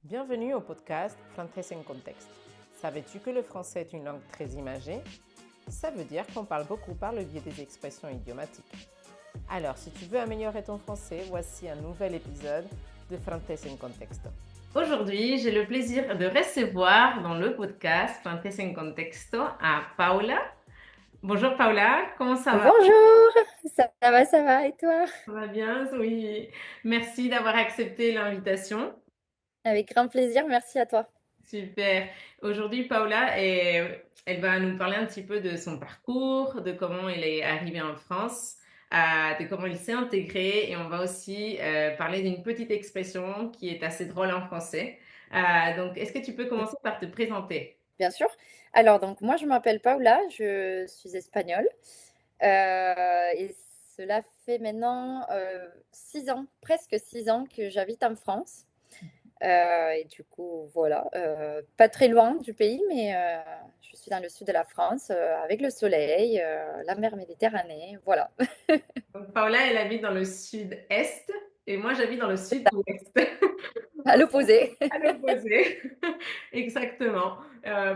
Bienvenue au podcast Français en contexte. Savais-tu que le français est une langue très imagée? Ça veut dire qu'on parle beaucoup par le biais des expressions idiomatiques. Alors, si tu veux améliorer ton français, voici un nouvel épisode de Français en contexte. Aujourd'hui, j'ai le plaisir de recevoir dans le podcast Français en contexto à Paula. Bonjour Paula, comment ça va? Bonjour, ça va, et toi? Ça va bien? Oui. Merci d'avoir accepté l'invitation. Avec grand plaisir, merci à toi. Super. Aujourd'hui, Paula, elle va nous parler un petit peu de son parcours, de comment elle est arrivée en France, de comment elle s'est intégrée, et on va aussi parler d'une petite expression qui est assez drôle en français. Donc, est-ce que tu peux commencer par te présenter? Bien sûr. Alors, donc, moi, je m'appelle Paula, je suis espagnole. Et cela fait maintenant 6 ans, presque 6 ans que j'habite en France. Et du coup, voilà, pas très loin du pays, mais je suis dans le sud de la France, avec le soleil, la mer Méditerranée, voilà. Donc, Paula, elle habite dans le sud-est et moi, j'habite dans le sud-ouest. À l'opposé. À l'opposé. Exactement.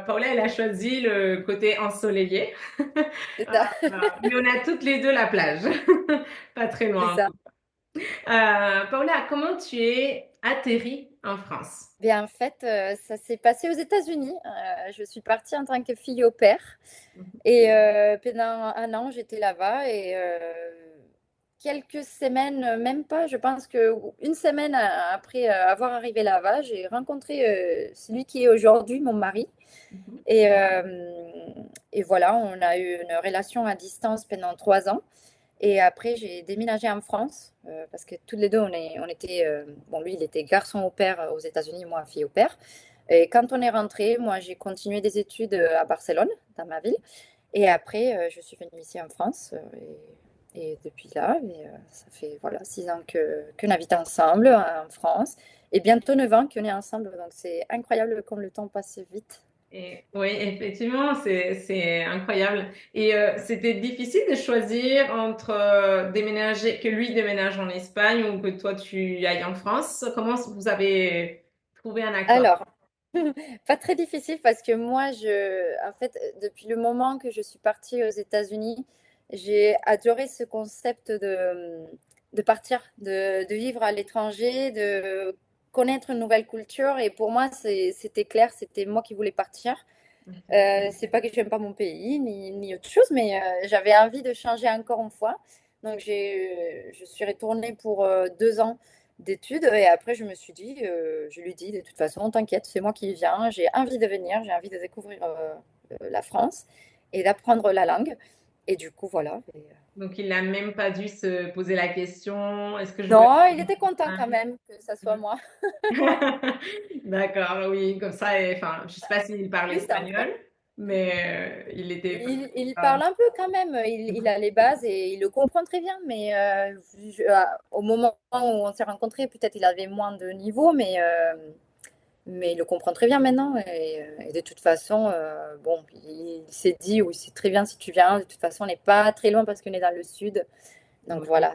Paula, elle a choisi le côté ensoleillé. C'est ça, Mais on a toutes les deux la plage. Pas très c'est loin. ça. Paula, comment tu es atterrie en France? Bien, en fait, ça s'est passé aux États-Unis. Je suis partie en tant que fille au père. Et pendant un an, j'étais là-bas. Et quelques semaines, même pas, je pense que une semaine après avoir arrivé là-bas, j'ai rencontré celui qui est aujourd'hui mon mari. Mhm. Et, et voilà, on a eu une relation à distance pendant 3 ans. Et après, j'ai déménagé en France parce que toutes les deux, on était. Bon, lui, il était garçon au père aux États-Unis, moi, fille au père. Et quand on est rentré, moi, j'ai continué des études à Barcelone, dans ma ville. Et après, je suis venue ici en France. Et depuis là, ça fait voilà 6 ans qu'on habite ensemble en France. Et bientôt 9 ans qu'on est ensemble. Donc, c'est incroyable comme le temps passe vite. Et, oui, effectivement, c'est incroyable. Et c'était difficile de choisir entre déménager, que lui déménage en Espagne ou que toi tu ailles en France. Comment vous avez trouvé un accord? Alors, pas très difficile parce que moi, en fait, depuis le moment que je suis partie aux États-Unis, j'ai adoré ce concept de partir, de vivre à l'étranger, de connaître une nouvelle culture. Et pour moi, c'était clair, c'était moi qui voulais partir. C'est pas que j'aime pas mon pays ni autre chose, mais j'avais envie de changer encore une fois. Donc je suis retournée pour 2 ans d'études et après je me suis dit, je lui dis de toute façon, t'inquiète, c'est moi qui viens, j'ai envie de venir, j'ai envie de découvrir la France et d'apprendre la langue. Et du coup, voilà. Donc, il n'a même pas dû se poser la question, est-ce que je veux... Non, il était content quand même que ça soit moi. D'accord, oui, comme ça, enfin, je sais pas s'il parle Oui, espagnol, mais il était il pas... parle un peu quand même, il a les bases et il le comprend très bien, mais au moment où on s'est rencontrés, peut-être il avait moins de niveau, mais il le comprend très bien maintenant. Et de toute façon, bon, il s'est dit, oui, c'est très bien si tu viens, de toute façon, on n'est pas très loin parce qu'on est dans le sud. Donc Oui, voilà,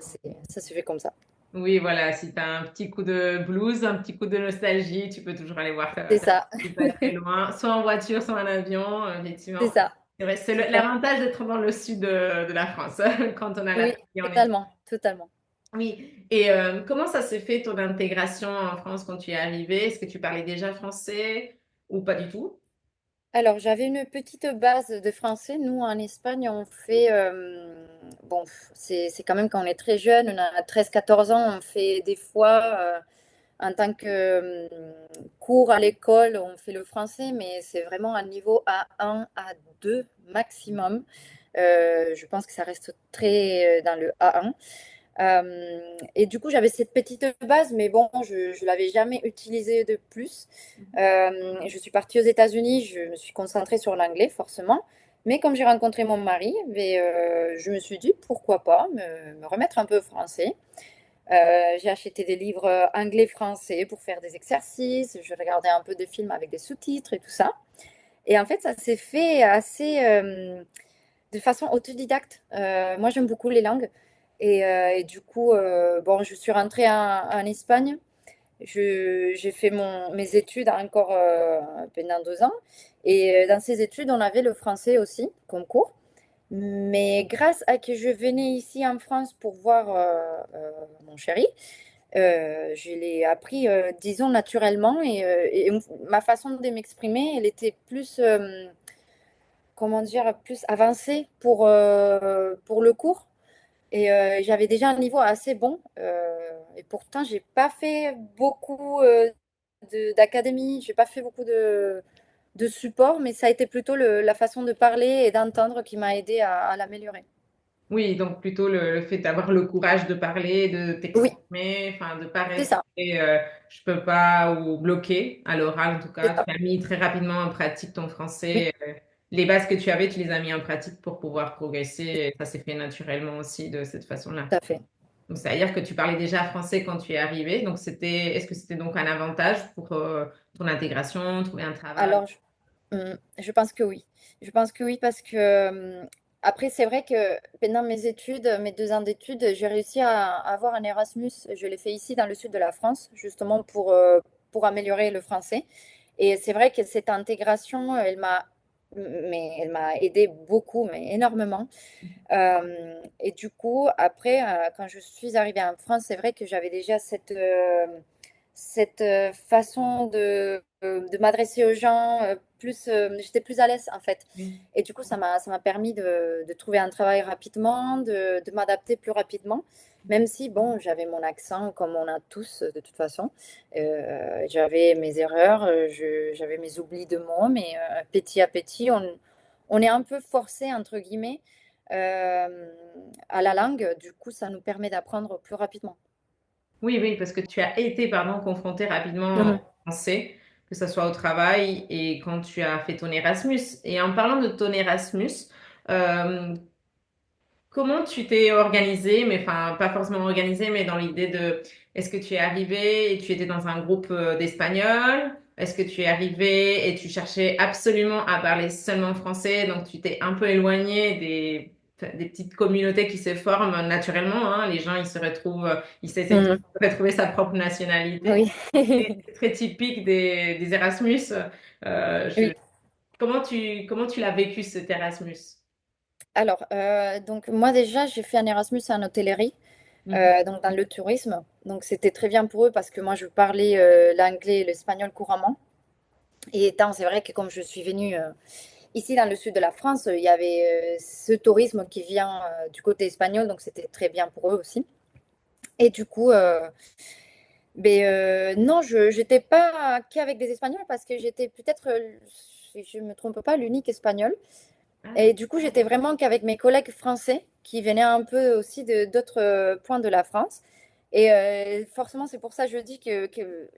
ça se fait comme ça. oui, voilà, si tu as un petit coup de blues, un petit coup de nostalgie, tu peux toujours aller voir C'est ta ça, famille pas très loin, soit en voiture, soit en avion, c'est effectivement. ça, C'est vrai, c'est c'est ça. l'avantage d'être dans le sud de la France, quand on a la Oui, famille en Espagne. totalement, totalement. Oui, et comment ça s'est fait ton intégration en France quand tu es arrivée? Est-ce que tu parlais déjà français ou pas du tout? Alors, j'avais une petite base de français. Nous, en Espagne, on fait, bon, c'est quand même quand on est très jeune, on a 13 14 ans, on fait des fois, en tant que cours à l'école, on fait le français, mais c'est vraiment un niveau A1, A2 maximum. Je pense que ça reste très dans le A1. Et du coup, j'avais cette petite base, mais bon, je ne l'avais jamais utilisée de plus. Je suis partie aux États-Unis, je me suis concentrée sur l'anglais, forcément. Mais comme j'ai rencontré mon mari, je me suis dit, pourquoi pas me remettre un peu au français. J'ai acheté des livres anglais-français pour faire des exercices. Je regardais un peu des films avec des sous-titres et tout ça. Et en fait, ça s'est fait assez de façon autodidacte. Moi, j'aime beaucoup les langues. Et du coup, bon, je suis rentrée en Espagne. J'ai fait mes études encore pendant 2 ans. Et dans ces études, on avait le français aussi comme cours. Mais grâce à que je venais ici en France pour voir mon chéri, je l'ai appris, disons, naturellement. Et ma façon de m'exprimer, elle était plus, comment dire, plus avancée pour le cours. Et j'avais déjà un niveau assez bon. Et pourtant, j'ai pas fait beaucoup d'académie, j'ai pas fait beaucoup de support, mais ça a été plutôt la façon de parler et d'entendre qui m'a aidé à l'améliorer. Oui, donc plutôt le fait d'avoir le courage de parler, de Oui, t'exprimer, enfin de pas c'est rester ça. je peux pas ou bloqué à l'oral en tout C'est cas. Tu ça. as mis très rapidement en pratique ton Oui, français. Les bases que tu avais, tu les as mis en pratique pour pouvoir progresser et ça s'est fait naturellement aussi de cette façon-là. tout à fait. Donc ça veut dire que tu parlais déjà français quand tu es arrivé. Donc est-ce que c'était donc un avantage pour ton intégration, trouver un travail? Alors, je pense que oui. Je pense que oui parce que après, c'est vrai que pendant mes études, mes 2 ans d'études, j'ai réussi à avoir un Erasmus. Je l'ai fait ici dans le sud de la France, justement pour améliorer le français. Et c'est vrai que cette intégration, elle m'a aidé beaucoup, mais énormément. Et du coup, après, quand je suis arrivée en France, c'est vrai que j'avais déjà cette façon de m'adresser aux gens, j'étais plus à l'aise en fait. Oui. Et du coup, ça m'a permis de trouver un travail rapidement, de m'adapter plus rapidement, même si, bon, j'avais mon accent comme on a tous de toute façon. J'avais mes erreurs, j'avais mes oublis de mots, mais petit à petit, on est un peu forcé, entre guillemets, euh, à la langue. Du coup, ça nous permet d'apprendre plus rapidement. Oui, oui, parce que tu as été, pardon, confronté rapidement au Mhm. français, que ce soit au travail et quand tu as fait ton Erasmus. Et en parlant de ton Erasmus, euh, comment tu t'es organisé, mais enfin, pas forcément organisé, mais dans l'idée de, est-ce que tu es arrivé et tu étais dans un groupe d'Espagnols? Est-ce que tu es arrivé et tu cherchais absolument à parler seulement français, donc tu t'es un peu éloigné des petites communautés qui se forment naturellement, hein. Les gens, ils se retrouvent, ils essaient tous Mhm. de retrouver sa propre nationalité. Oui. C'est très typique des Erasmus. Euh, je- Oui. comment tu l'as vécu cet Erasmus? Alors, donc moi déjà, j'ai fait un Erasmus en hôtellerie, Mhm. donc dans le tourisme. Donc c'était très bien pour eux parce que moi, je parlais l'anglais et l'espagnol couramment. Et étant, c'est vrai que comme je suis venue ici dans le sud de la France, il y avait ce tourisme qui vient du côté espagnol, donc c'était très bien pour eux aussi. Et du coup, non, je n'étais pas qu'avec des Espagnols parce que j'étais peut-être, si je ne me trompe pas, l'unique espagnole. Ah, Et du coup, j'étais vraiment qu'avec mes collègues français qui venaient un peu aussi de d'autres points de la France. Et forcément, c'est pour ça que je dis que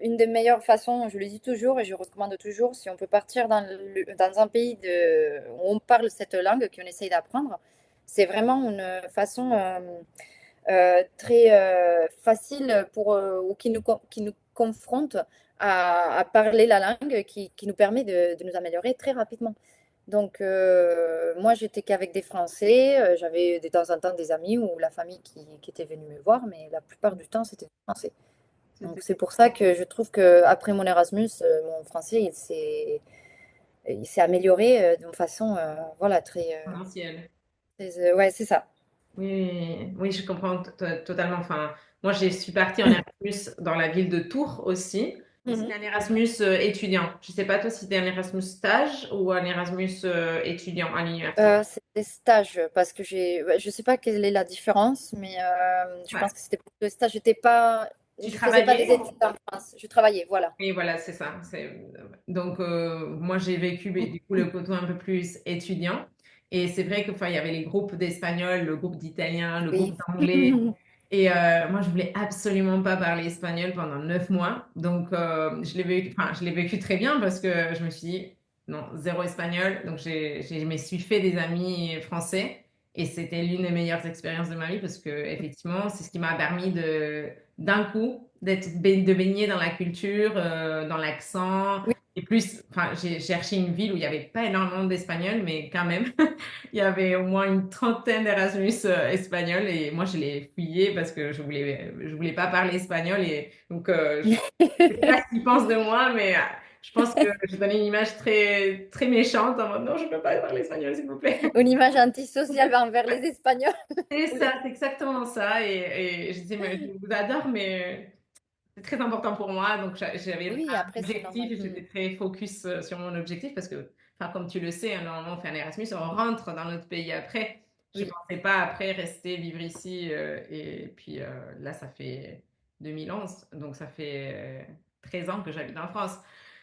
une des meilleures façons, je le dis toujours et je recommande toujours, si on peut partir dans un pays où on parle cette langue, qu'on essaye d'apprendre, c'est vraiment une façon très facile ou qui nous confronte à parler la langue qui nous permet de nous améliorer très rapidement. Donc, moi, j'étais qu'avec des Français. J'avais de temps en temps des amis ou la famille qui était venue me voir, mais la plupart du temps, c'était des Français. Donc, c'est c'était pour ça que je trouve que après mon Erasmus, mon français, il s'est amélioré d'une façon, voilà, exponentiel. ouais, c'est ça. Oui, oui, je comprends totalement. Enfin, moi, je suis partie en Erasmus dans la ville de Tours aussi. Et c'était Mhm. un Erasmus étudiant. Je sais pas toi si c'était un Erasmus stage ou un Erasmus étudiant à l'université. C'est des stages parce que ouais, je sais pas quelle est la différence, mais je Ouais. pense que c'était pour des stages. J'étais pas, Tu je faisais pas des travaillais? études en France. Je travaillais, voilà. Et voilà, c'est ça. Donc, moi, j'ai vécu mais, du coup le côté un peu plus étudiant. Et c'est vrai qu'il y avait les groupes d'Espagnols, le groupe d'Italiens, le Oui. groupe d'Anglais. Et moi, je voulais absolument pas parler espagnol pendant 9 mois. Donc, je l'ai vécu très bien parce que je me suis dit, non, zéro espagnol. Donc, je me suis fait des amis français. Et c'était l'une des meilleures expériences de ma vie parce que, effectivement, c'est ce qui m'a permis d'un coup, de baigner dans la culture, dans l'accent. Oui, Et plus, enfin, j'ai cherché une ville où il n'y avait pas énormément d'Espagnols, mais quand même, il y avait au moins une trentaine d'Erasmus espagnols et moi, je les fuyais parce que je voulais pas parler espagnol et donc, je sais pas ce qu'ils pensent de moi, mais je pense que je donnais une image très, très méchante en mode non, je peux pas parler espagnol, s'il vous plaît. une image antisociale envers les Espagnols. C'est Ou ça, c'est exactement ça. Et je disais, mais je vous adore, mais c'est très important pour moi. Donc, j'avais Oui, un après, c'est objectif normal. et j'étais très focus sur mon objectif parce que, enfin, comme tu le sais, hein, normalement, on fait un Erasmus, on rentre dans notre pays après. Je Oui. pensais pas après rester vivre ici. Et puis là, ça fait 2011. Donc, ça fait 13 ans que j'habite en France.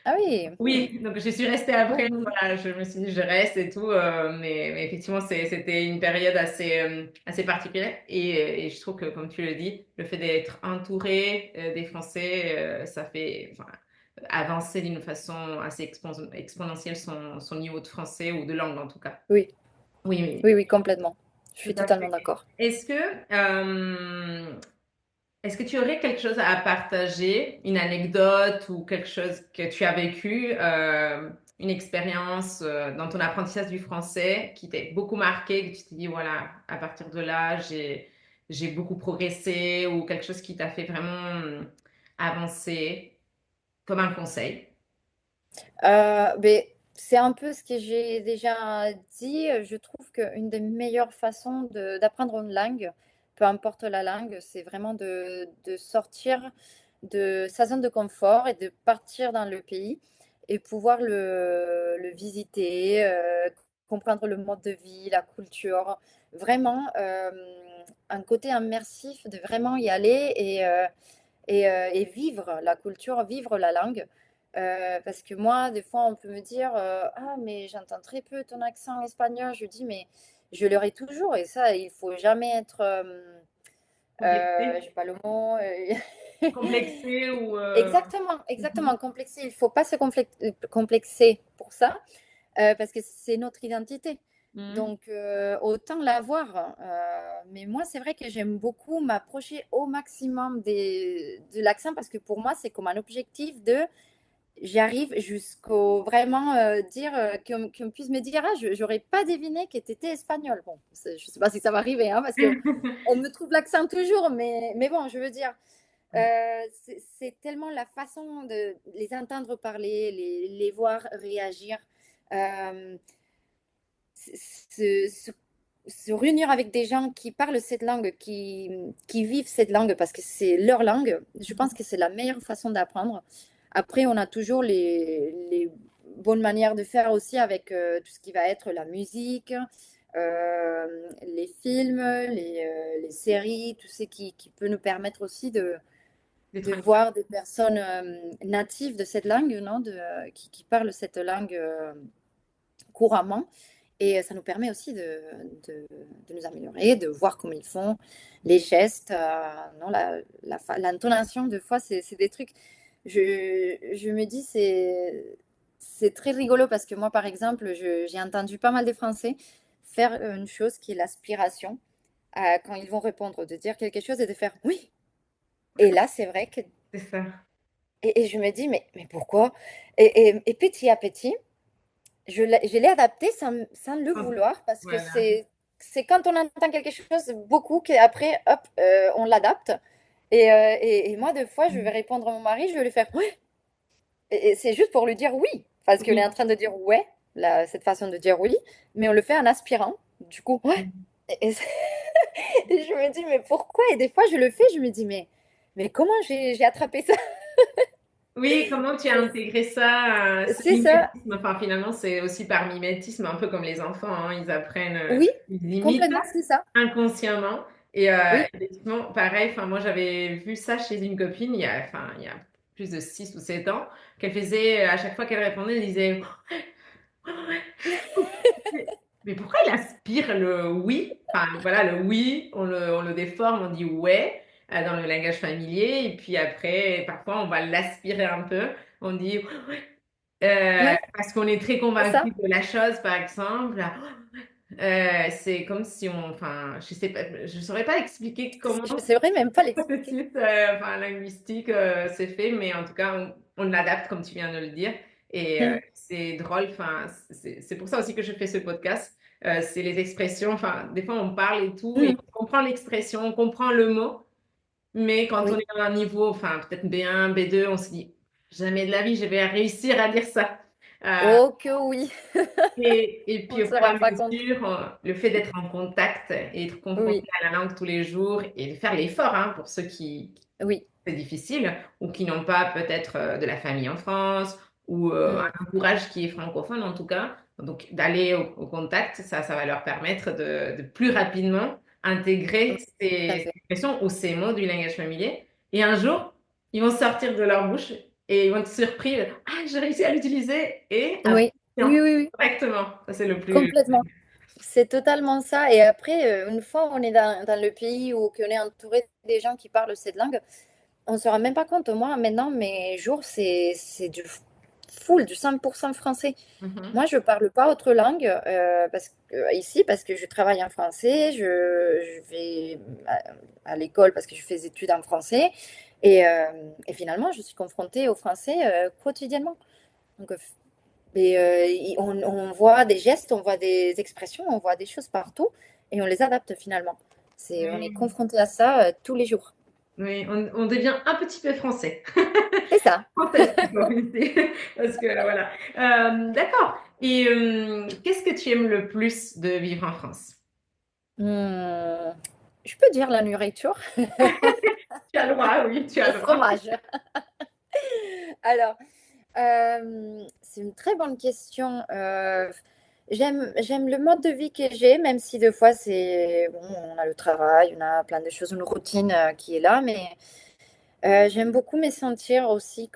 Ah oui, Oui, donc je suis restée après. beaucoup. Voilà, je me suis dit, je reste et tout. Mais effectivement, c'était une période assez particulière. Et je trouve que, comme tu le dis, le fait d'être entouré des Français, ça fait enfin, avancer d'une façon assez exponentielle son niveau de français ou de langue en tout cas. Oui, Oui, oui, oui, oui, complètement. Je tout suis à totalement fait. d'accord. Est-ce que, est-ce que tu aurais quelque chose à partager, une anecdote ou quelque chose que tu as vécu, une expérience dans ton apprentissage du français qui t'ait beaucoup marqué, que tu t'es dit, voilà, à partir de là, j'ai beaucoup progressé ou quelque chose qui t'a fait vraiment avancer comme un conseil? Ben, c'est un peu ce que j'ai déjà dit. Je trouve qu'une des meilleures façons d'apprendre une langue, peu importe la langue, c'est vraiment de sortir de sa zone de confort et de partir dans le pays et pouvoir le visiter, comprendre le mode de vie, la culture. Vraiment, un côté immersif de vraiment y aller et vivre la culture, vivre la langue. Parce que moi, des fois, on peut me dire ah, mais j'entends très peu ton accent espagnol. Je dis, mais je l'aurai toujours. Et ça, il faut jamais être. Complexé, J'ai pas le mot. complexé ou... Exactement, Mhm. exactement, complexé. Il faut pas se complexer pour ça, parce que c'est notre identité. Mhm. Donc, autant l'avoir. Mais moi, c'est vrai que j'aime beaucoup m'approcher au maximum de l'accent parce que pour moi, c'est comme un objectif de j'arrive jusqu'au vraiment dire qu'on puisse me dire ah, j'aurais pas deviné que tu étais espagnol. Bon, je sais pas si ça va arriver, hein, parce que on me trouve l'accent toujours, mais bon, je veux dire. C'est tellement la façon de les entendre parler, les voir réagir, euh, se, se- se réunir avec des gens qui parlent cette langue, qui vivent cette langue parce que c'est leur langue. Je pense que c'est la meilleure façon d'apprendre. Après, on a toujours les bonnes manières de faire aussi avec tout ce qui va être la musique, les films, les séries, tout ce qui peut nous permettre aussi D'être de voir des personnes natives de cette langue, non, qui parlent cette langue couramment. Et ça nous permet aussi de nous améliorer, de voir comment ils font, les gestes, non, l'intonation, de fois, c'est des trucs. Je me dis, c'est très rigolo parce que moi, par exemple, j'ai entendu pas mal de Français faire une chose qui est l'aspiration, quand ils vont répondre, de dire quelque chose et de faire oui. Et là, c'est vrai que c'est ça. et je me dis, mais pourquoi? Et petit à petit, je l'ai adapté sans le vouloir parce que Voilà. c'est quand on entend quelque chose beaucoup qu'après, hop, on l'adapte. Et moi, deux fois, je vais répondre à mon mari, je vais lui faire ouais. Et c'est juste pour lui dire oui, parce qu'il est en Oui. train de dire ouais, cette façon de dire oui, mais on le fait en aspirant. Du coup, ouais. Et, et je me dis, mais pourquoi? Et des fois, je le fais, je me dis, mais comment j'ai attrapé ça? Oui, comment tu as intégré ça, ce C'est ça. mimétisme? Enfin, finalement, c'est aussi par mimétisme, un peu comme les enfants, hein, ils apprennent, Oui, ils imitent complètement, c'est ça. inconsciemment. Et Oui. effectivement, pareil, enfin, moi, j'avais vu ça chez une copine il y a plus de 6 ou 7 ans, qu'elle faisait, à chaque fois qu'elle répondait, elle disait, mais pourquoi il aspire le oui? Enfin, voilà, le oui, on le déforme, on dit ouais dans le langage familier, et puis après, parfois, on va l'aspirer un peu, on dit Ouais, parce qu'on est très c'est ça. convaincu de la chose, par exemple. C'est comme si enfin, je sais pas, je saurais pas expliquer comment Je ne saurais même pas ce l'expliquer. processus, enfin, linguistique s'est fait, mais en tout cas, on l'adapte comme tu viens de le dire. Et Mm. c'est drôle, enfin, c'est pour ça aussi que je fais ce podcast. C'est les expressions, enfin, des fois on parle et tout, et Mm. on comprend l'expression, on comprend le mot, mais quand on Oui. est à un niveau, enfin, peut-être B1, B2, on se dit, jamais de la vie, je vais réussir à dire ça. Euh, Oh que oui, et on puis ne au se fur et à rend pas compte. mesure, le fait d'être en contact et être confronté Oui, à la langue tous les jours et de faire l'effort, hein, pour ceux qui oui. c'est difficile ou qui n'ont pas peut-être de la famille en France ou Mm. un entourage qui est francophone en tout cas. Donc d'aller au contact, ça va leur permettre de plus rapidement Oui, intégrer tout à ces fait. expressions ou ces mots du langage familier. Et un jour, ils vont sortir de leur bouche et ils vont être surpris. Ah, j'ai réussi à l'utiliser et à Oui, oui, oui, oui, correctement. Ça, c'est le plus. complètement. C'est totalement ça. Et après, une fois on est dans le pays où qu'on est entouré des gens qui parlent cette langue, on ne se rend même pas compte. Moi, maintenant, mes jours, c'est du full, du 100% français. Mhm. Moi, je parle pas autre langue ici parce que je travaille en français, je vais à l'école parce que je fais des études en français et finalement, je suis confrontée au français quotidiennement. Donc, on voit des gestes, on voit des expressions, on voit des choses partout et on les adapte finalement. On est Oui, confronté à ça tous les jours. oui, on devient un petit peu français. C'est ça. Française plutôt, ici. Parce que voilà. D'accord. Et qu'est-ce que tu aimes le plus de vivre en France? Hmm, je peux dire la nourriture, Tu as le droit, oui, tu as le le droit. fromage. Alors, c'est une très bonne question. J'aime le mode de vie que j'ai, même si des fois bon, on a le travail, on a plein de choses, une routine qui est là, mais j'aime beaucoup me sentir aussi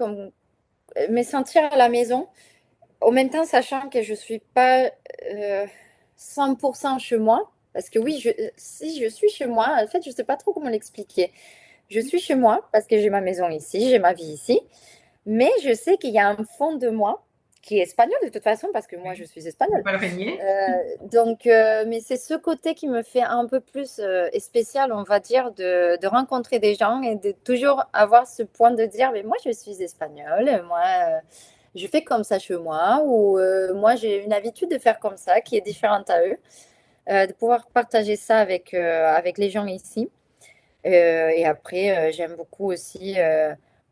me sentir à la maison. En même temps, sachant que je suis pas 100% chez moi, parce que oui, si je suis chez moi, en fait, je sais pas trop comment l'expliquer. Je suis chez moi parce que j'ai ma maison ici, j'ai ma vie ici. Mais je sais qu'il y a un fond de moi qui est espagnol de toute façon, parce que moi je Oui. suis On ne peut espagnole. pas le régner. Mais c'est ce côté qui me fait un peu plus spécial, on va dire, de rencontrer des gens et de toujours avoir ce point de dire, mais moi je suis espagnole, moi je fais comme ça chez moi, ou moi j'ai une habitude de faire comme ça qui est différente à eux, de pouvoir partager ça avec les gens ici. Et après, j'aime beaucoup aussi.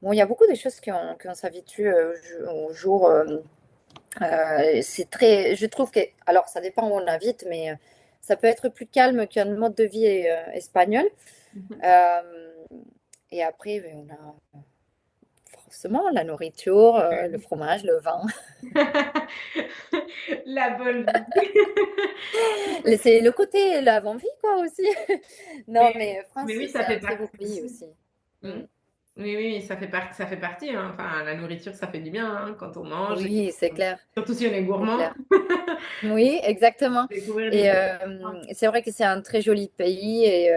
Bon, il y a beaucoup de choses qu'on s'habitue au jour. C'est très. Je trouve que. Alors, ça dépend où on habite, mais ça peut être plus calme qu'un mode de vie espagnol. Euh, et après, ben, on a forcément la nourriture, le fromage, le vin. La bonne vie. C'est le côté l'avant-vie, quoi, aussi. Non, Mais, mais mais France, oui, ça c'est fait un très beau partie pays aussi. aussi. Mm. Mm. Oui, oui, ça fait partie, hein. Enfin, la nourriture, ça fait du bien, hein, quand on mange, et Oui, c'est clair. surtout si on est C'est gourmand. clair. Oui, exactement. Découvrir des Et choses. c'est vrai que c'est un très joli pays et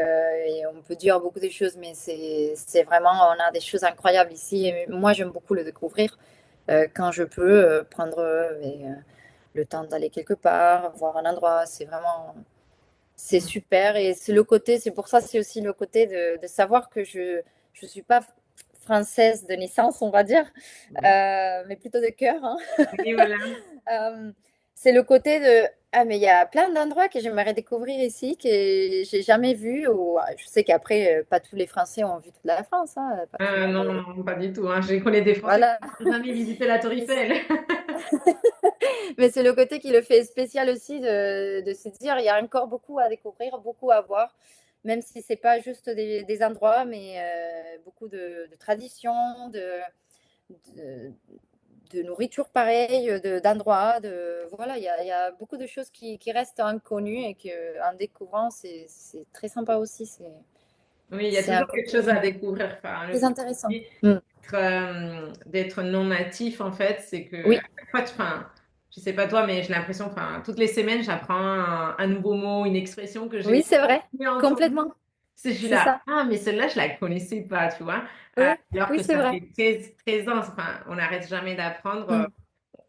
on peut dire beaucoup de choses, mais c'est vraiment, on a des choses incroyables ici. Et moi, j'aime beaucoup le découvrir quand je peux prendre le temps d'aller quelque part, voir un endroit. C'est super. Et c'est le côté, c'est pour ça, c'est aussi le côté de savoir que je suis pas française de naissance, on va dire, Oui, mais plutôt de cœur, hein. oui, voilà. Euh, c'est le côté de ah mais il y a plein d'endroits que j'aimerais découvrir ici que j'ai jamais vu ou je sais qu'après pas tous les Français ont vu toute la France, hein, pas tout le monde. Non, non, pas du tout, hein. Je connais des Français Voilà. qui n'ont jamais visité la Tour Eiffel. Mais c'est le côté qui le fait spécial aussi de se dire il y a encore beaucoup à découvrir, beaucoup à voir, même si c'est pas juste des endroits, mais beaucoup de traditions, de, de nourriture pareille, d'endroits, voilà, il y a beaucoup de choses qui restent inconnues et que en découvrant, c'est très sympa aussi. Oui, il y a C'est un toujours quelque côté chose à découvrir. Enfin, le très fait intéressant. aussi Mm. d'être non natif, en fait, c'est que à Oui, chaque fois, enfin, je sais pas toi, mais j'ai l'impression, enfin, toutes les semaines, j'apprends un nouveau mot, une expression que oui, j'ai c'est vrai, jamais entendue. complètement. Je suis C'est là, ça. ah, mais celle-là, je la connaissais pas, tu vois. Oui, Alors oui, que c'est ça vrai. fait 13 ans, enfin, on n'arrête jamais d'apprendre. Mm.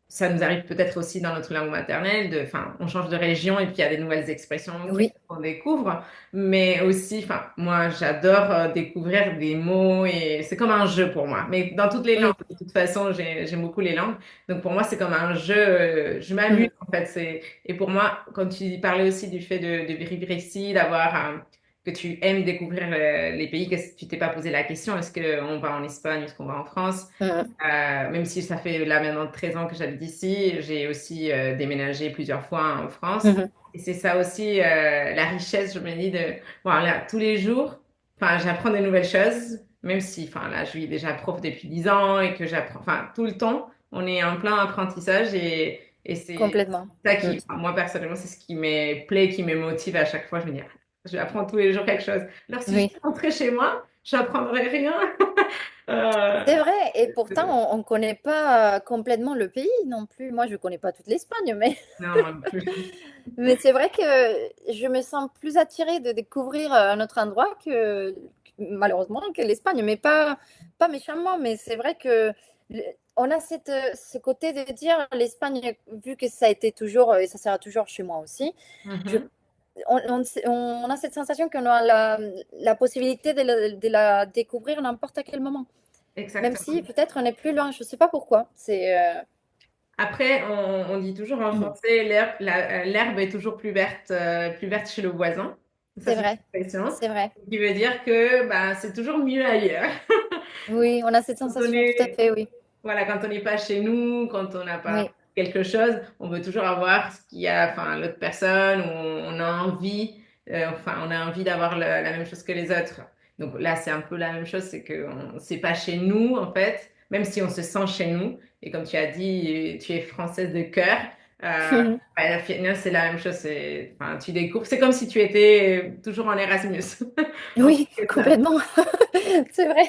ça nous arrive peut-être aussi dans notre langue maternelle, enfin, on change de région et puis il y a des nouvelles expressions Oui, qu'on découvre, mais aussi, enfin, moi, j'adore découvrir des mots et c'est comme un jeu pour moi. Mais dans toutes les langues, oui. de toute façon, j'aime beaucoup les langues, donc pour moi, c'est comme un jeu. Je m'amuse Mhm, en fait. Et pour moi, quand tu parlais aussi du fait de vivre ici, que tu aimes découvrir les pays, que tu t'es pas posé la question, est-ce qu'on va en Espagne, est-ce qu'on va en France? mhm, Même si ça fait là maintenant 13 ans que j'habite ici, j'ai aussi déménagé plusieurs fois en France. mhm. Et c'est ça aussi la richesse, je me dis, voilà, tous les jours, enfin, j'apprends des nouvelles choses, même si, enfin, là, je suis déjà prof depuis 10 ans et que j'apprends, enfin, tout le temps, on est en plein apprentissage et c'est Complètement. ça Mm. qui, enfin, moi, personnellement, c'est ce qui me plaît, qui me motive à chaque fois. Je me dis, ah, je apprends tous les jours quelque chose. Alors, si je Oui. rentrais chez moi, j'apprendrais rien. Euh, C'est vrai, et pourtant, on ne connaît pas complètement le pays non plus. Moi, je ne connais pas toute l'Espagne, mais, non, moi non plus. mais c'est vrai que je me sens plus attirée de découvrir un autre endroit malheureusement, que l'Espagne. Mais pas méchamment, mais c'est vrai que on a ce côté de dire l'Espagne, vu que ça a été toujours, et ça sera toujours chez moi aussi, je, Mhm. on a cette sensation qu'on a la possibilité de la découvrir n'importe quel moment. Même si Exactement. peut-être on est plus loin, je ne sais pas pourquoi. Après, on dit toujours en français, l'herbe est toujours plus verte chez le voisin. Ça, C'est c'est une vrai, expression c'est vrai. qui veut dire que bah, c'est toujours mieux ailleurs. Oui, on a cette Quand on sensation, tout à est, fait, oui. voilà, quand on n'est pas chez nous, quand on n'a pas Oui, quelque chose, on veut toujours avoir ce qu'il y a, enfin, l'autre personne, ou on a envie, enfin, on a envie d'avoir la même chose que les autres. Donc là, c'est un peu la même chose, c'est que c'est pas chez nous, en fait, même si on se sent chez nous. Et comme tu as dit, tu es française de cœur. Bah, finalement, c'est la même chose. Enfin, tu découvres. C'est comme si tu étais toujours en Erasmus. En oui, fait, ça. complètement. C'est vrai.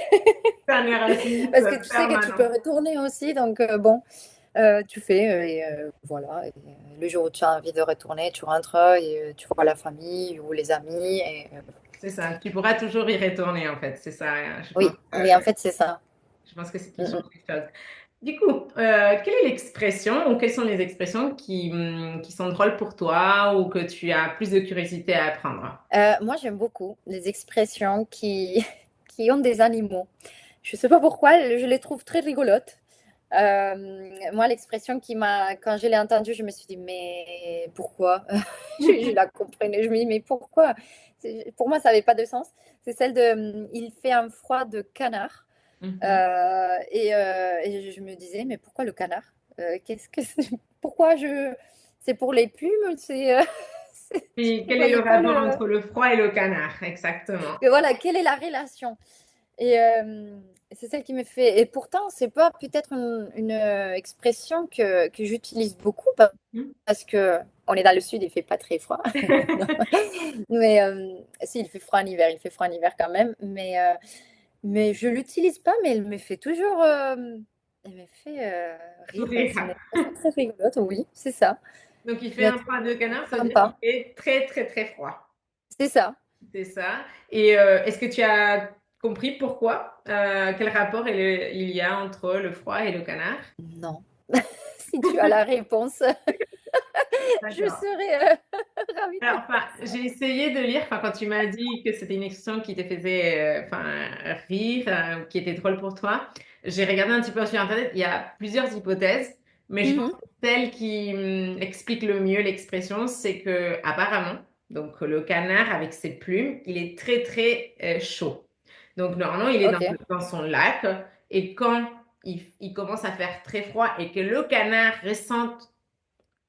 C'est un Erasmus Parce que tu sais que tu peux permanent. retourner aussi, donc bon, tu fais, voilà. Et, le jour où tu as envie de retourner, tu rentres et tu vois la famille ou les amis. C'est ça, tu pourras toujours y retourner en fait, c'est ça. Oui, oui, en fait, c'est ça. Je pense que c'est qui Mm, change mm. les choses. Du coup, quelle est l'expression ou quelles sont les expressions qui sont drôles pour toi ou que tu as plus de curiosité à apprendre? Moi, j'aime beaucoup les expressions qui ont des animaux. Je ne sais pas pourquoi, je les trouve très rigolotes. Moi, l'expression quand je l'ai entendue, je me suis dit, mais pourquoi? Je la comprenais, je me dis, mais pourquoi? Pour moi, ça n'avait pas de sens. C'est celle de, il fait un froid de canard. Mhm. Et je me disais, mais pourquoi le canard? Qu'est-ce que c'est? Pourquoi c'est pour les plumes? Et Je quel est le voyais pas rapport le. entre le froid et le canard? Exactement. Mais voilà, quelle est la relation? Et c'est celle qui me fait. Et pourtant, c'est pas peut-être une expression que j'utilise beaucoup Mhm. parce que on est dans le sud, il fait pas très froid. Non. Mais si, il fait froid en hiver, il fait froid en hiver quand même. Mais je l'utilise pas, mais elle me fait toujours. Elle me fait rire. C'est une Sourire. expression très rigolote, oui, c'est ça. Donc il Je fait la un trouve froid de canard, ça veut dire qu'il sympa. fait très très très froid. C'est ça. C'est ça. Et est-ce que tu as compris pourquoi? Quel rapport il y a entre le froid et le canard? Non. Si tu as la réponse, je D'accord. serais ravie de Alors, enfin, l'entendre. j'ai essayé de lire, enfin, quand tu m'as dit que c'était une expression qui te faisait enfin, rire, qui était drôle pour toi, j'ai regardé un petit peu sur Internet, il y a plusieurs hypothèses, mais je pense Mhm. que celle qui explique le mieux l'expression, c'est que apparemment, donc le canard avec ses plumes, il est très très chaud. Donc normalement, il est Ok. dans son lac, et quand il commence à faire très froid et que le canard ressente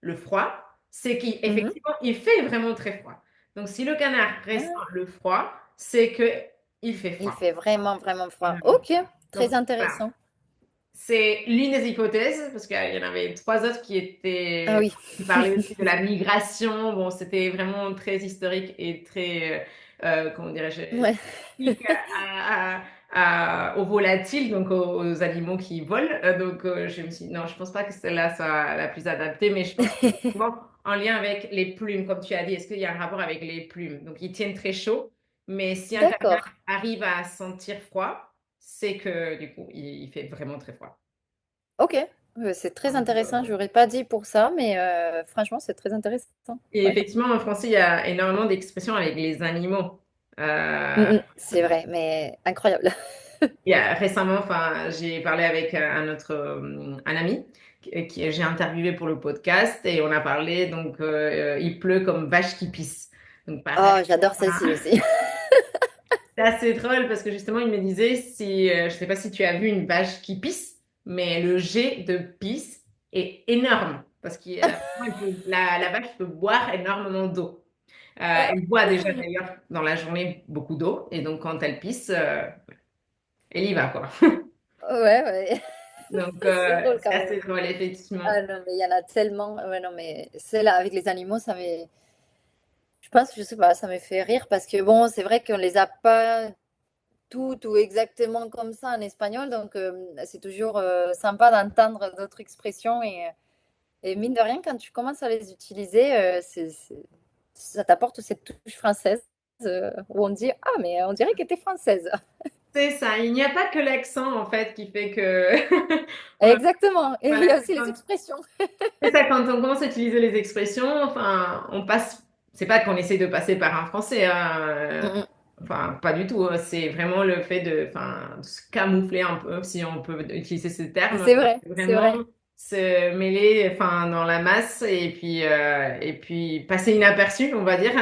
le froid, c'est Mhm. qu'effectivement, il fait vraiment très froid. Donc, si le canard ressent Ah, le froid, c'est que il fait il froid. fait vraiment, vraiment froid. Vraiment. Ok, Donc, très voilà. intéressant. C'est l'une des hypothèses, parce qu'il y en avait trois autres Ah oui. qui parlaient aussi de la migration. Bon, c'était vraiment très historique et très, comment dirais-je, Ouais. spécifique aux volatiles, donc aux animaux qui volent. Donc, je me suis dit, non, je pense pas que celle-là soit la plus adaptée, mais je pense que c'est souvent en lien avec les plumes, comme tu as dit. Est-ce qu'il y a un rapport avec les plumes? Donc, ils tiennent très chaud, mais si un canard D'accord. arrive à sentir froid, c'est que du coup, il fait vraiment très froid. Ok. C'est très intéressant. Je n'aurais pas dit pour ça, mais franchement, c'est très intéressant. Et Ouais. effectivement, en français, il y a énormément d'expressions avec les animaux. C'est vrai, mais incroyable. Il y a récemment, enfin, j'ai parlé avec un ami j'ai interviewé pour le podcast et on a parlé, donc il pleut comme vache qui pisse. Donc pareil, Oh, j'adore celle-ci aussi. c'est assez drôle parce que justement, il me disait, si, je sais pas si tu as vu une vache qui pisse, mais le jet de pisse est énorme parce que la vache peut boire énormément d'eau. Elle boit déjà d'ailleurs dans la journée beaucoup d'eau et donc quand elle pisse, elle y va quoi. Ouais, ouais. Donc C'est drôle c'est quand assez même. drôle effectivement. Ah non, mais il y en a tellement. Ouais, non, mais celle-là, avec les animaux, ça m'est. Je pense, je sais pas, ça me fait rire parce que bon, c'est vrai qu'on les a pas toutes ou exactement comme ça en espagnol, donc c'est toujours sympa d'entendre d'autres expressions et mine de rien, quand tu commences à les utiliser, ça t'apporte cette touche française où on dit ah mais on dirait que t'es française. C'est ça, il n'y a pas que l'accent en fait qui fait que on a, Exactement. Et il voilà, y a aussi les expressions. c'est ça quand on commence à utiliser les expressions, enfin on passe, c'est pas qu'on essaie de passer par un français, hein, Mm, enfin pas du tout, hein. C'est vraiment le fait de se camoufler un peu, si on peut utiliser ce mm. terme, C'est vrai, c'est vraiment vrai. se mêler, enfin dans la masse et puis passer inaperçu, on va dire.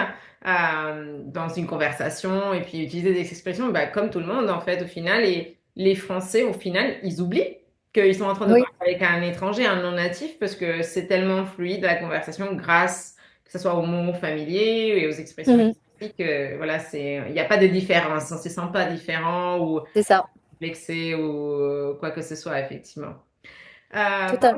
Dans une conversation et puis utiliser des expressions bah, comme tout le monde en fait au final et les Français au final ils oublient qu'ils sont en train de Oui. parler avec un étranger, un non-natif, parce que c'est tellement fluide la conversation grâce, que ce soit aux mots familiers et aux expressions Mhm. exotiques, voilà, il n'y a pas de différence, on ne se sent pas différent ou C'est ça. vexé ou quoi que ce soit, effectivement. Tout à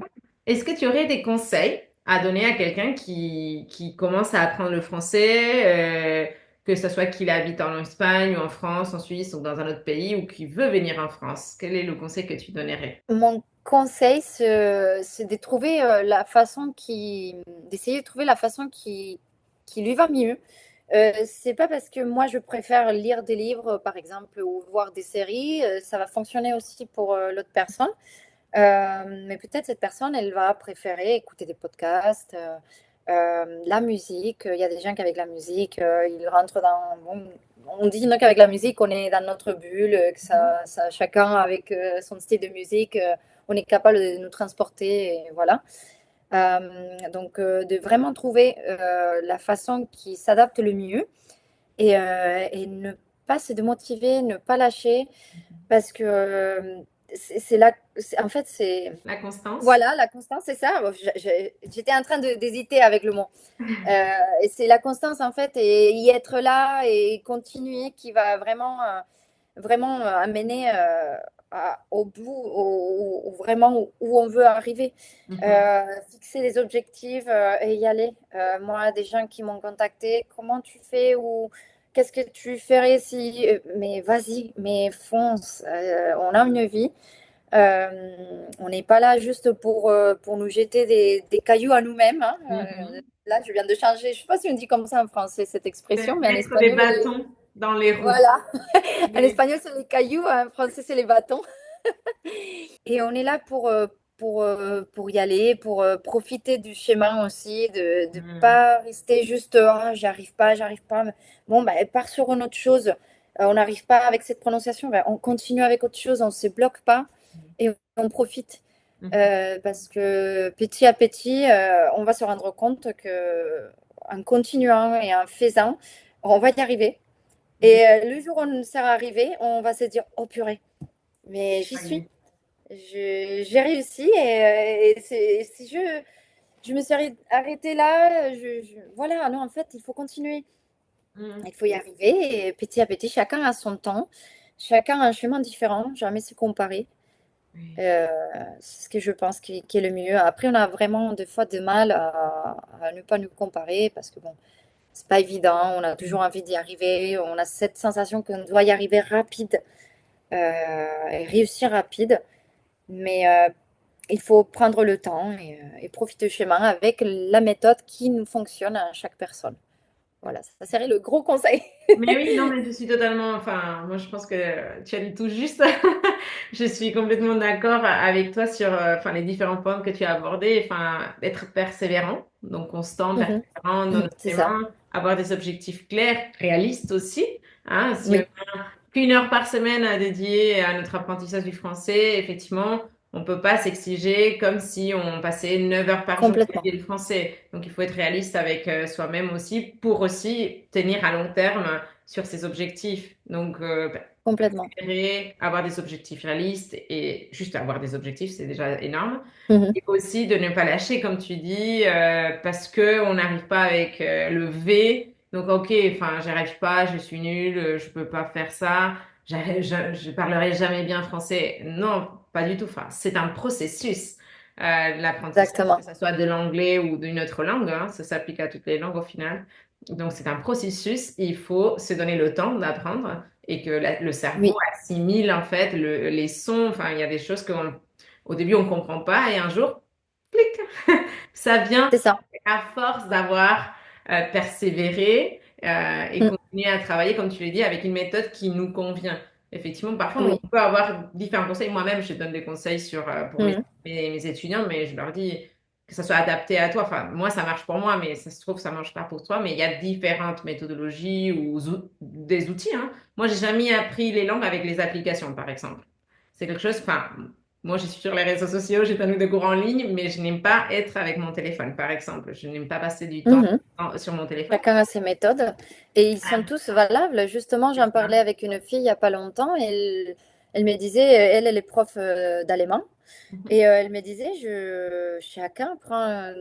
Est-ce que tu aurais des conseils à donner à quelqu'un qui commence à apprendre le français, que ce soit qu'il habite en Espagne ou en France, en Suisse ou dans un autre pays ou qui veut venir en France? Quel est le conseil que tu donnerais? Mon conseil, c'est de trouver d'essayer de trouver la façon qui lui va mieux. C'est pas parce que moi je préfère lire des livres, par exemple, ou voir des séries, ça va fonctionner aussi pour l'autre personne. Mais peut-être cette personne, elle va préférer écouter des podcasts, la musique. Il y a des gens qui avec la musique, ils rentrent on dit non, qu'avec la musique, on est dans notre bulle, que chacun avec son style de musique, on est capable de nous transporter, et voilà. Donc, de vraiment trouver la façon qui s'adapte le mieux et ne pas se démotiver, ne pas lâcher, parce que en fait, c'est La constance? voilà, la constance, c'est ça. Bon, j'étais en train d'hésiter avec le mot. Et c'est la constance, en fait, et y être là et continuer qui va vraiment amener au bout, vraiment où on veut arriver. Mhm. Fixer les objectifs et y aller. Moi, des gens qui m'ont contacté, comment tu fais ou qu'est-ce que tu ferais si... Mais vas-y, mais fonce. On a une vie. On n'est pas là juste pour nous jeter des cailloux à nous-mêmes, hein. Mhm. Là, je viens de changer. Je ne sais pas si on dit comme ça en français cette expression, mais en Mettre des espagnol, bâtons dans les roues. voilà. En Mais- espagnol, c'est les cailloux, en français, c'est les bâtons. Et on est là pour y aller, pour profiter du chemin aussi, de ne Mhm. pas rester juste, ah, j'arrive pas, j'arrive pas. Bon, bah, part sur une autre chose. On n'arrive pas avec cette prononciation, bah, on continue avec autre chose, on ne se bloque pas et on profite. Mhm. Parce que petit à petit, on va se rendre compte que en continuant et en faisant, on va y arriver. Mhm. Et le jour où on sera arrivé, on va se dire, oh purée, mais j'y Ça y suis. est. J'ai réussi et si je me suis arrêtée là, voilà, non, en fait, il faut continuer. Mhm. Il faut y arriver et petit à petit, chacun a son temps, chacun a un chemin différent, jamais se comparer. Oui. Euh, c'est ce que je pense qui est le mieux. Après, on a vraiment des fois de mal à ne pas nous comparer parce que bon, c'est pas évident, on a toujours envie d'y arriver, on a cette sensation qu'on doit y arriver rapide et réussir rapide. Mais il faut prendre le temps et profiter du chemin avec la méthode qui nous fonctionne à chaque personne. Voilà, ça serait le gros conseil. Mais oui, non, mais je suis totalement, enfin, moi je pense que tu as dit tout juste. Je suis complètement d'accord avec toi sur, enfin, les différents points que tu as abordés. Enfin, d'être persévérant, donc constant, Mhm. persévérant dans nos C'est ça. chemins, avoir des objectifs clairs, réalistes aussi. Hein, si on Oui, a qu'une heure par semaine à dédier à notre apprentissage du français, effectivement, on peut pas s'exiger comme si on passait 9 heures par jour à complètement. étudier le français. Donc, il faut être réaliste avec soi-même aussi pour aussi tenir à long terme sur ses objectifs. Donc, Complètement. avoir des objectifs réalistes et juste avoir des objectifs, c'est déjà énorme. Mhm. Et aussi de ne pas lâcher, comme tu dis, parce que on n'arrive pas avec le V. Donc, ok, enfin, j'y arrive pas, je suis nulle, je peux pas faire ça, je parlerai jamais bien français. Non, pas du tout. Enfin, c'est un processus, l'apprentissage, que Exactement. ce soit de l'anglais ou d'une autre langue, hein, ça s'applique à toutes les langues au final. Donc, c'est un processus, il faut se donner le temps d'apprendre et que le cerveau Oui, assimile en fait les sons. Enfin, il y a des choses qu'au début on comprend pas et un jour, clic, ça vient c'est ça. à force d'avoir persévéré et Mm. continuer à travailler, comme tu l'as dit, avec une méthode qui nous convient. Effectivement, parfois on Oui. peut avoir différents conseils. Moi-même, je donne des conseils pour Mhm. mes étudiants, mais je leur dis que ça soit adapté à toi. Enfin, moi, ça marche pour moi, mais ça se trouve, ça marche pas pour toi. Mais il y a différentes méthodologies ou des outils. Hein. Moi, j'ai jamais appris les langues avec les applications, par exemple. C'est quelque chose, enfin, moi, je suis sur les réseaux sociaux, j'ai tenu de cours en ligne, mais je n'aime pas être avec mon téléphone, par exemple. Je n'aime pas passer du temps Mhm. sur mon téléphone. Chacun a ses méthodes et ils sont Ah, tous valables. Justement, c'est j'en ça. parlais avec une fille il n'y a pas longtemps et elle me disait, elle est prof d'allemand. Mhm. Et elle me disait, chacun prend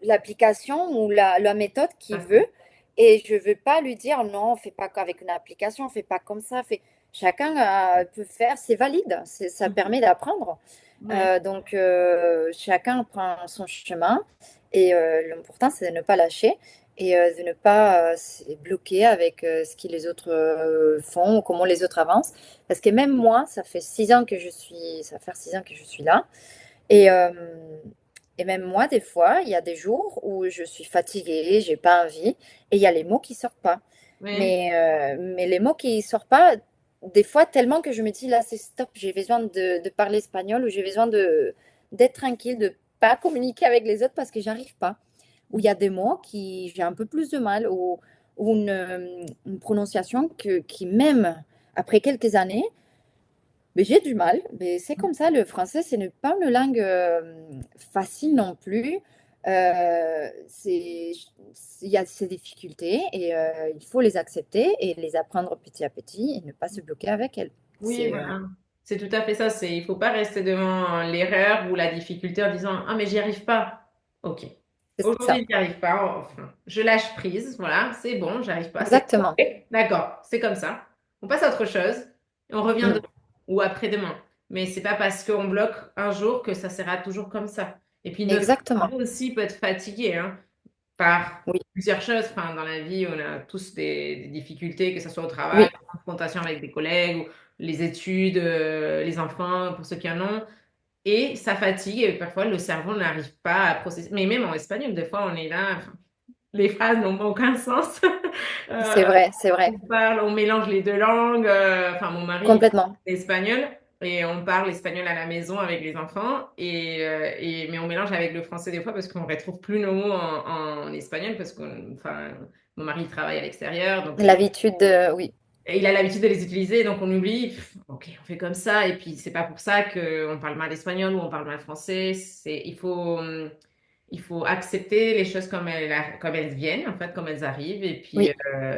l'application ou la méthode Ça, qu'il veut. c'est- Et je ne veux pas lui dire, non, fais pas avec une application, fais pas comme ça. Chacun peut faire, c'est valide, ça Mhm. permet d'apprendre. Ouais. Donc, chacun prend son chemin. Et l'important, c'est de ne pas lâcher et de ne pas se bloquer avec ce que les autres font ou comment les autres avancent. Parce que même moi, ça va faire 6 ans que je suis là. Et, euh, et même moi, des fois, il y a des jours où je suis fatiguée, j'ai pas envie, et il y a les mots qui sortent pas. Ouais. Mais les mots qui sortent pas, des fois, tellement que je me dis, là, c'est stop, j'ai besoin de parler espagnol ou j'ai besoin d'être tranquille, de pas communiquer avec les autres parce que j'arrive pas. Ou il y a des mots qui j'ai un peu plus de mal, ou une prononciation qui, même après quelques années, mais j'ai du mal. Mais c'est comme ça, le français, ce n'est pas une langue facile non plus. Il y a ses difficultés et il faut les accepter et les apprendre petit à petit et ne pas se bloquer avec elles. Oui, C'est voilà. C'est tout à fait ça. Il faut pas rester devant l'erreur ou la difficulté en disant, ah, mais j'y arrive pas. Ok. c'est ça. Aujourd'hui, j'y arrive pas. Enfin, je lâche prise. Voilà, c'est bon, j'arrive pas. C'est Exactement. ok. D'accord, c'est comme ça. On passe à autre chose et on revient Mm. demain ou après-demain. Mais c'est pas parce qu'on bloque un jour que ça sera toujours comme ça. Et puis notre Exactement. cerveau aussi peut être fatigué, hein, par Oui. plusieurs choses. Enfin, dans la vie, on a tous des difficultés, que ce soit au travail, Oui. en confrontation avec des collègues, ou les études, les enfants, pour ceux qui en ont. Et ça fatigue et parfois le cerveau n'arrive pas à processer. Mais même en espagnol, des fois, on est là, enfin, les phrases n'ont aucun sens. C'est Euh, vrai, c'est vrai. on parle, on mélange les deux langues. Enfin, mon mari Complètement. est espagnol et on parle espagnol à la maison avec les enfants. Mais on mélange avec le français des fois parce qu'on ne retrouve plus nos mots en espagnol parce que enfin, mon mari travaille à l'extérieur. Donc, L'habitude, oui. et il a l'habitude de les utiliser, donc on oublie. Ok, on fait comme ça. Et puis, c'est pas pour ça qu'on parle mal espagnol ou on parle mal français. Il faut accepter les choses comme elles viennent, en fait, comme elles arrivent, Oui.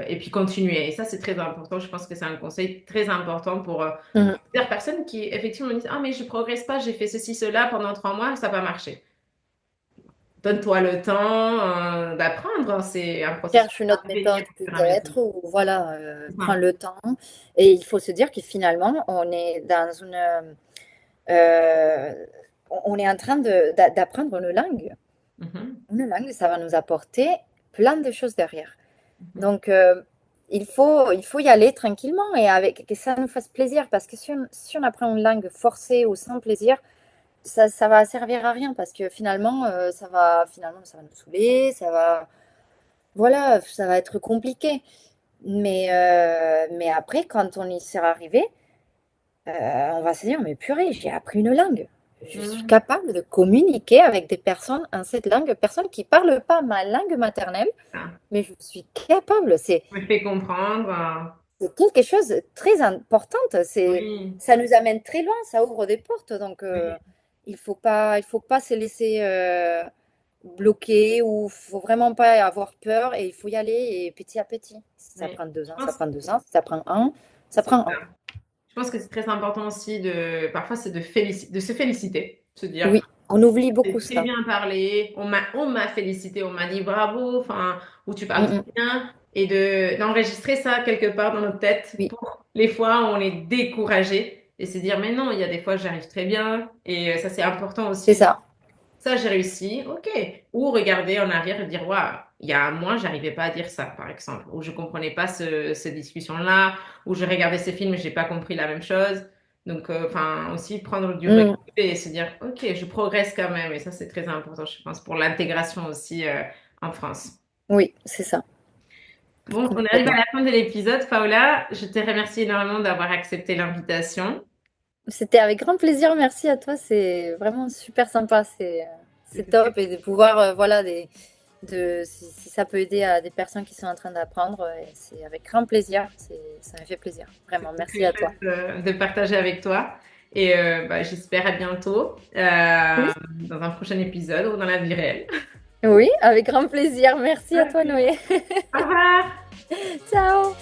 et puis continuer. Et ça, c'est très important. Je pense que c'est un conseil très important pour Mhm. plusieurs personnes qui, effectivement, me disent, ah, mais je progresse pas, j'ai fait ceci, cela pendant 3 mois, ça n'a pas marché. Donne-toi le temps d'apprendre, hein. C'est un processus Cherche une à autre venir méthode au fur et à mesure. peut-être, ou voilà, C'est prends ça. le temps. Et il faut se dire que finalement, euh, on est en train d'apprendre une langue. Mhm, Une langue, ça va nous apporter plein de choses derrière. mhm. Donc, il faut y aller tranquillement et avec que ça nous fasse plaisir. Parce que si on apprend une langue forcée ou sans plaisir, ça va servir à rien parce que finalement, ça va nous saouler, ça va. voilà, ça va être compliqué. Mais après, quand on y sera arrivé, on va se dire, mais purée, j'ai appris une langue. Je suis Mhm. capable de communiquer avec des personnes en cette langue, personnes qui ne parlent pas ma langue maternelle, Ah, mais je suis capable. je me fais comprendre. C'est quelque chose de très important. Oui, Ça nous amène très loin, ça ouvre des portes. Donc, oui, il faut pas se laisser bloquer ou faut vraiment pas avoir peur et il faut y aller et petit à petit. Si ça oui. prend deux Je ans, ça pense prend 2 ans. Si ça prend un, ça c'est prend ça. un. Je pense que c'est très important aussi parfois c'est de se féliciter, se dire, Oui, on oublie beaucoup j'ai très ça. bien parlé, on m'a félicité, on m'a dit bravo, enfin, ou tu parles Mm, très mm. bien, et d'enregistrer ça quelque part dans notre tête Oui, pour les fois où on est découragé et se dire, mais non, il y a des fois j'arrive très bien, et ça c'est important c'est aussi. ça. Ça, j'ai réussi, ok. Ou regarder en arrière et dire, waouh, il y a un mois, j'arrivais pas à dire ça, par exemple. Ou je comprenais pas cette discussion-là. Ou je regardais ces films et j'ai pas compris la même chose. Donc, enfin, aussi prendre du recul Mm. et se dire, ok, je progresse quand même. Et ça, c'est très important, je pense, pour l'intégration aussi en France. Oui, c'est ça, Bon, on arrive à complètement. la fin de l'épisode, Paola. Je te remercie énormément d'avoir accepté l'invitation. C'était avec grand plaisir. Merci à toi. C'est vraiment super sympa. C'est top et de pouvoir, voilà, si ça peut aider à des personnes qui sont en train d'apprendre, c'est avec grand plaisir. Ça me fait plaisir. Vraiment, C'était merci très à toi. chouette de partager avec toi. Et bah, j'espère à bientôt Oui, dans un prochain épisode ou dans la vie réelle. oui, avec grand plaisir. Merci à toi, Noé. Au revoir! Ciao.